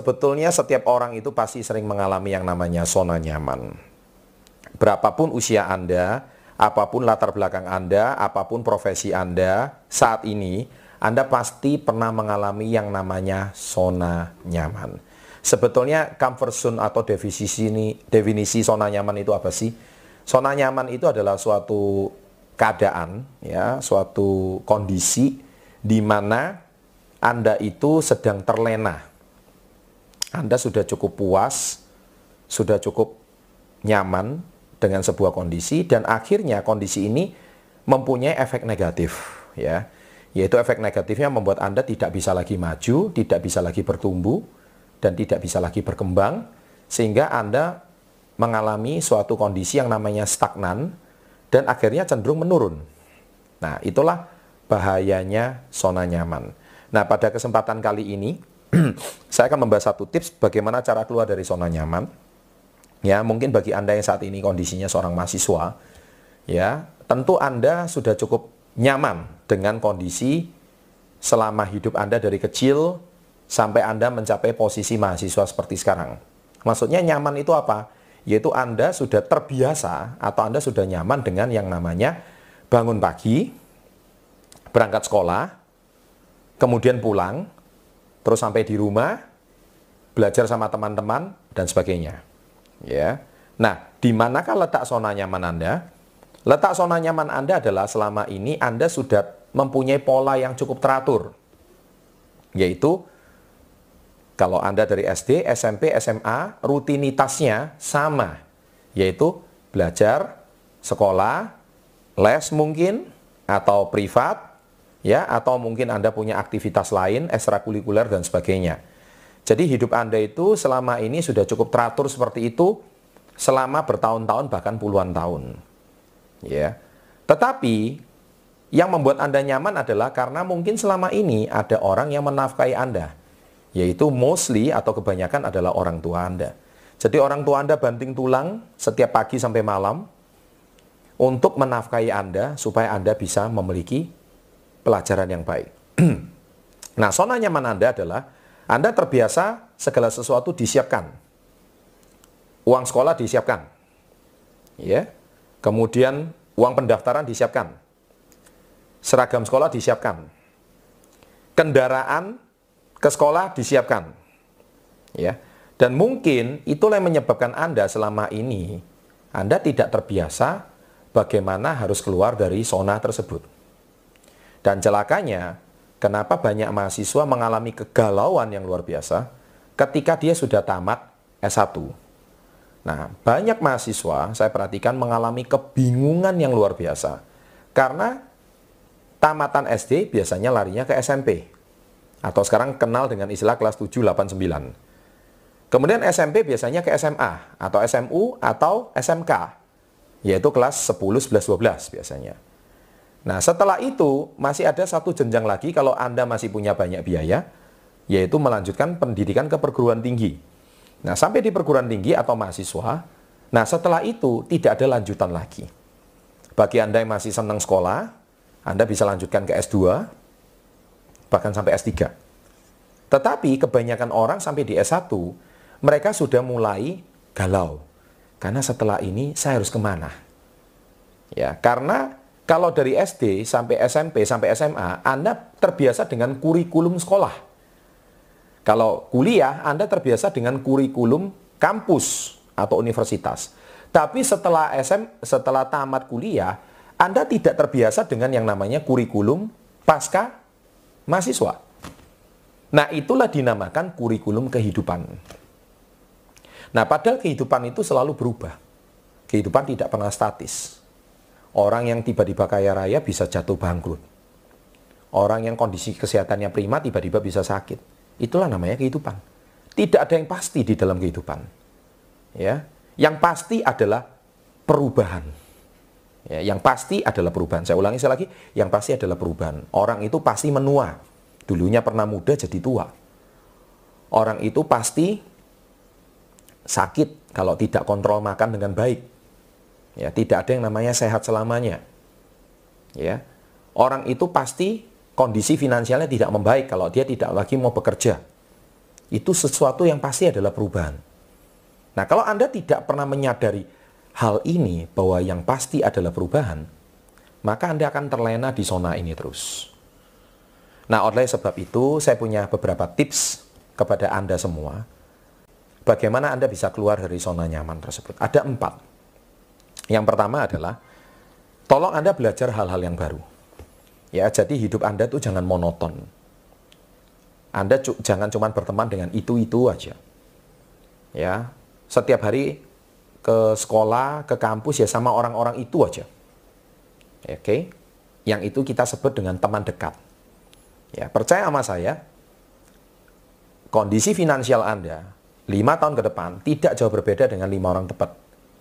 sebetulnya setiap orang itu pasti sering mengalami yang namanya zona nyaman. Berapapun usia Anda, apapun latar belakang Anda, apapun profesi Anda, saat ini Anda pasti pernah mengalami yang namanya zona nyaman. Sebetulnya comfort zone atau definisi zona nyaman itu apa sih? Zona nyaman itu adalah suatu keadaan, ya, suatu kondisi di mana Anda itu sedang terlena. Anda sudah cukup puas, sudah cukup nyaman dengan sebuah kondisi, dan akhirnya kondisi ini mempunyai efek negatif, ya. Yaitu efek negatifnya membuat Anda tidak bisa lagi maju, tidak bisa lagi bertumbuh, dan tidak bisa lagi berkembang, sehingga Anda mengalami suatu kondisi yang namanya stagnan, dan akhirnya cenderung menurun. Nah, itulah bahayanya zona nyaman. Nah, pada kesempatan kali ini, saya akan membahas satu tips bagaimana cara keluar dari zona nyaman. Ya, mungkin bagi Anda yang saat ini kondisinya seorang mahasiswa, ya, tentu Anda sudah cukup nyaman dengan kondisi selama hidup Anda dari kecil sampai Anda mencapai posisi mahasiswa seperti sekarang. Maksudnya nyaman itu apa? Yaitu Anda sudah terbiasa atau Anda sudah nyaman dengan yang namanya bangun pagi, berangkat sekolah, kemudian pulang, terus sampai di rumah, belajar sama teman-teman, dan sebagainya. Ya. Nah, di manakah letak zona nyaman Anda? Letak zona nyaman Anda adalah selama ini Anda sudah mempunyai pola yang cukup teratur. Yaitu, kalau Anda dari SD, SMP, SMA, rutinitasnya sama. Yaitu, belajar, sekolah, les mungkin, atau privat, ya, atau mungkin Anda punya aktivitas lain, ekstrakurikuler, dan sebagainya. Jadi hidup Anda itu selama ini sudah cukup teratur seperti itu selama bertahun-tahun bahkan puluhan tahun. Ya. Tetapi yang membuat Anda nyaman adalah karena mungkin selama ini ada orang yang menafkahi Anda, yaitu mostly atau kebanyakan adalah orang tua Anda. Jadi orang tua Anda banting tulang setiap pagi sampai malam untuk menafkahi Anda supaya Anda bisa memiliki pelajaran yang baik. Nah, zona nyaman Anda adalah Anda terbiasa segala sesuatu disiapkan. Uang sekolah disiapkan. Ya. Kemudian uang pendaftaran disiapkan. Seragam sekolah disiapkan. Kendaraan ke sekolah disiapkan. Ya. Dan mungkin itulah yang menyebabkan Anda selama ini Anda tidak terbiasa bagaimana harus keluar dari zona tersebut. Dan celakanya, kenapa banyak mahasiswa mengalami kegalauan yang luar biasa ketika dia sudah tamat S1. Nah, banyak mahasiswa saya perhatikan mengalami kebingungan yang luar biasa. Karena tamatan SD biasanya larinya ke SMP. Atau sekarang kenal dengan istilah kelas 7, 8, 9. Kemudian SMP biasanya ke SMA, atau SMU, atau SMK. Yaitu kelas 10, 11, 12 biasanya. Nah, setelah itu masih ada satu jenjang lagi kalau Anda masih punya banyak biaya, yaitu melanjutkan pendidikan ke perguruan tinggi. Nah, sampai di perguruan tinggi atau mahasiswa, nah setelah itu tidak ada lanjutan lagi. Bagi Anda yang masih senang sekolah, Anda bisa lanjutkan ke S2, bahkan sampai S3. Tetapi kebanyakan orang sampai di S1, mereka sudah mulai galau. Karena setelah ini saya harus kemana? Ya, karena kalau dari SD sampai SMP sampai SMA, Anda terbiasa dengan kurikulum sekolah. Kalau kuliah, Anda terbiasa dengan kurikulum kampus atau universitas. Tapi setelah tamat kuliah, Anda tidak terbiasa dengan yang namanya kurikulum pasca mahasiswa. Nah, itulah dinamakan kurikulum kehidupan. Nah, padahal kehidupan itu selalu berubah. Kehidupan tidak pernah statis. Orang yang tiba-tiba kaya raya bisa jatuh bangkrut. Orang yang kondisi kesehatannya prima tiba-tiba bisa sakit. Itulah namanya kehidupan. Tidak ada yang pasti di dalam kehidupan. Ya, yang pasti adalah perubahan. Ya, yang pasti adalah perubahan. Saya ulangi sekali lagi, yang pasti adalah perubahan. Orang itu pasti menua. Dulunya pernah muda jadi tua. Orang itu pasti sakit kalau tidak kontrol makan dengan baik. Ya, tidak ada yang namanya sehat selamanya. Ya, orang itu pasti kondisi finansialnya tidak membaik kalau dia tidak lagi mau bekerja. itu sesuatu yang pasti adalah perubahan. Nah, kalau Anda tidak pernah menyadari hal ini, bahwa yang pasti adalah perubahan, maka Anda akan terlena di zona ini terus. Nah, oleh sebab itu, saya punya beberapa tips kepada Anda semua, bagaimana Anda bisa keluar dari zona nyaman tersebut. Ada 4. Yang pertama adalah, tolong Anda belajar hal-hal yang baru. Ya, jadi hidup Anda tuh jangan monoton. Anda jangan cuma berteman dengan itu-itu aja. Ya, setiap hari ke sekolah, ke kampus ya sama orang-orang itu aja. Oke? Yang itu kita sebut dengan teman dekat. Ya, percaya sama saya, kondisi finansial Anda 5 tahun ke depan tidak jauh berbeda dengan 5 orang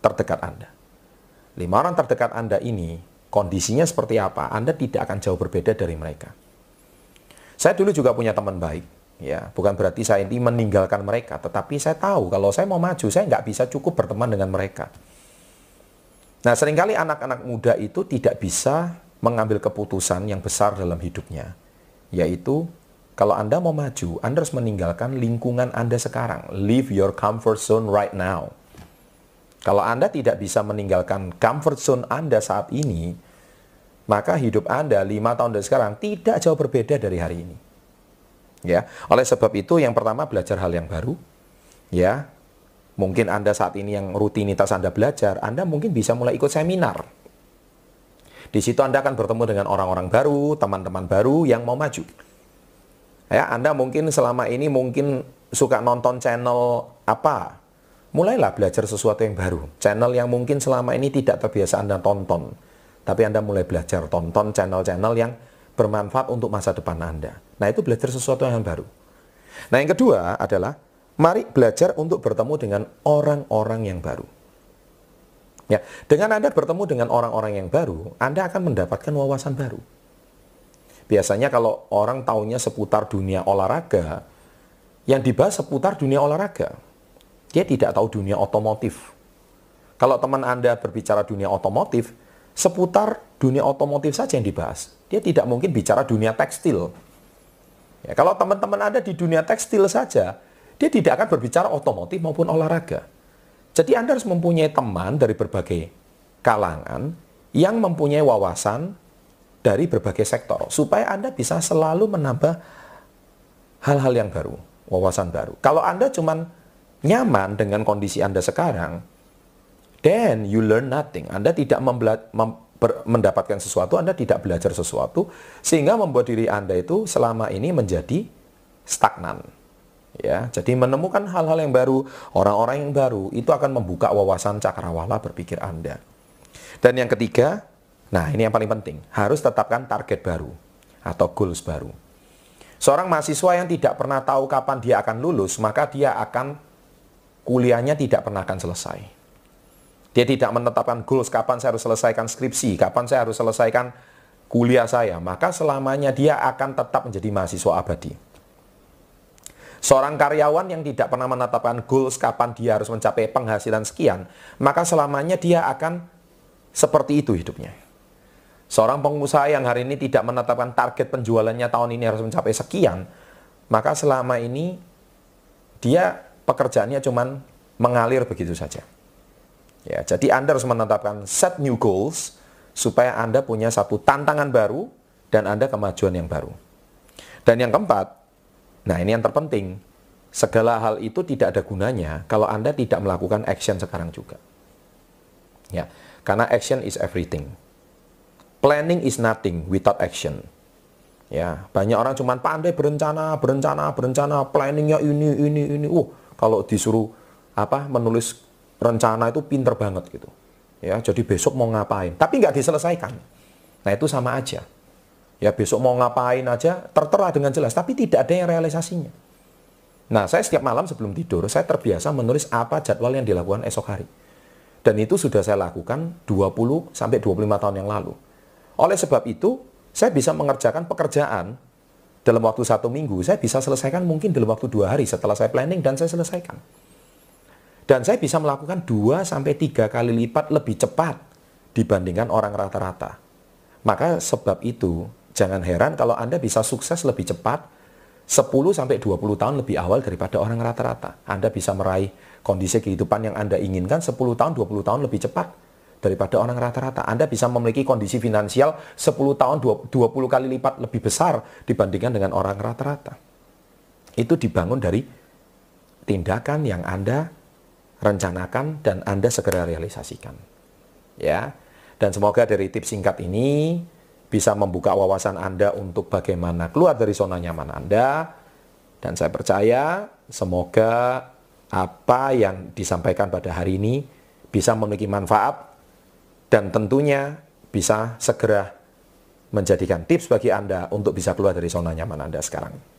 terdekat Anda. 5 orang terdekat Anda ini kondisinya seperti apa, Anda tidak akan jauh berbeda dari mereka. Saya dulu juga punya teman baik, ya, bukan berarti saya ini meninggalkan mereka, tetapi saya tahu kalau saya mau maju, saya nggak bisa cukup berteman dengan mereka. Nah, seringkali anak-anak muda itu tidak bisa mengambil keputusan yang besar dalam hidupnya, yaitu kalau Anda mau maju, Anda harus meninggalkan lingkungan Anda sekarang. Leave your comfort zone right now. Kalau Anda tidak bisa meninggalkan comfort zone Anda saat ini, maka hidup Anda 5 tahun dari sekarang tidak jauh berbeda dari hari ini. Ya, oleh sebab itu yang pertama belajar hal yang baru. Ya, mungkin Anda saat ini yang rutinitas Anda belajar, Anda mungkin bisa mulai ikut seminar. Di situ Anda akan bertemu dengan orang-orang baru, teman-teman baru yang mau maju. Ya, Anda mungkin selama ini mungkin suka nonton channel apa? Mulailah belajar sesuatu yang baru. Channel yang mungkin selama ini tidak terbiasa Anda tonton. Tapi Anda mulai belajar tonton channel-channel yang bermanfaat untuk masa depan Anda. Nah, itu belajar sesuatu yang baru. Nah, yang kedua adalah, mari belajar untuk bertemu dengan orang-orang yang baru. Ya, dengan Anda bertemu dengan orang-orang yang baru, Anda akan mendapatkan wawasan baru. Biasanya kalau orang taunya seputar dunia olahraga, yang dibahas seputar dunia olahraga. Dia tidak tahu dunia otomotif. Kalau teman Anda berbicara dunia otomotif, seputar dunia otomotif saja yang dibahas. Dia tidak mungkin bicara dunia tekstil. Ya, kalau teman-teman Anda di dunia tekstil saja, dia tidak akan berbicara otomotif maupun olahraga. Jadi Anda harus mempunyai teman dari berbagai kalangan yang mempunyai wawasan dari berbagai sektor, supaya Anda bisa selalu menambah hal-hal yang baru, wawasan baru. Kalau Anda cuman nyaman dengan kondisi Anda sekarang, then you learn nothing. Anda tidak mendapatkan sesuatu, Anda tidak belajar sesuatu, sehingga membuat diri Anda itu selama ini menjadi stagnan. Ya, jadi menemukan hal-hal yang baru, orang-orang yang baru, itu akan membuka wawasan cakrawala berpikir Anda. Dan yang ketiga, nah ini yang paling penting, harus tetapkan target baru atau goals baru. Seorang mahasiswa yang tidak pernah tahu kapan dia akan lulus, maka dia akan kuliahnya tidak pernah akan selesai. Dia tidak menetapkan goals, kapan saya harus selesaikan skripsi, kapan saya harus selesaikan kuliah saya, maka selamanya dia akan tetap menjadi mahasiswa abadi. Seorang karyawan yang tidak pernah menetapkan goals, kapan dia harus mencapai penghasilan sekian, maka selamanya dia akan seperti itu hidupnya. Seorang pengusaha yang hari ini tidak menetapkan target penjualannya tahun ini harus mencapai sekian, maka selama ini dia pekerjaannya cuman mengalir begitu saja. Ya, jadi Anda harus menetapkan set new goals supaya Anda punya satu tantangan baru dan Anda kemajuan yang baru. Dan yang keempat, nah ini yang terpenting, segala hal itu tidak ada gunanya kalau Anda tidak melakukan action sekarang juga. Ya, karena action is everything. Planning is nothing without action. Ya, banyak orang cuman pandai berencana, planningnya ini. Kalau disuruh menulis rencana itu pinter banget gitu. Ya, jadi besok mau ngapain, tapi nggak diselesaikan. Nah, itu sama aja. Ya, besok mau ngapain aja tertera dengan jelas, tapi tidak ada yang realisasinya. Nah, saya setiap malam sebelum tidur, saya terbiasa menulis apa jadwal yang dilakukan esok hari. Dan itu sudah saya lakukan 20 sampai 25 tahun yang lalu. Oleh sebab itu, saya bisa mengerjakan pekerjaan dalam waktu 1 minggu, saya bisa selesaikan mungkin dalam waktu 2 hari setelah saya planning dan saya selesaikan. Dan saya bisa melakukan 2-3 kali lipat lebih cepat dibandingkan orang rata-rata. Maka sebab itu, jangan heran kalau Anda bisa sukses lebih cepat 10-20 tahun lebih awal daripada orang rata-rata. Anda bisa meraih kondisi kehidupan yang Anda inginkan 10 tahun, 20 tahun lebih cepat daripada orang rata-rata. Anda bisa memiliki kondisi finansial 10 tahun, 20 kali lipat lebih besar dibandingkan dengan orang rata-rata. Itu dibangun dari tindakan yang Anda rencanakan dan Anda segera realisasikan. Ya. Dan semoga dari tips singkat ini bisa membuka wawasan Anda untuk bagaimana keluar dari zona nyaman Anda. Dan saya percaya semoga apa yang disampaikan pada hari ini bisa memiliki manfaat dan tentunya bisa segera menjadikan tips bagi Anda untuk bisa keluar dari zona nyaman Anda sekarang.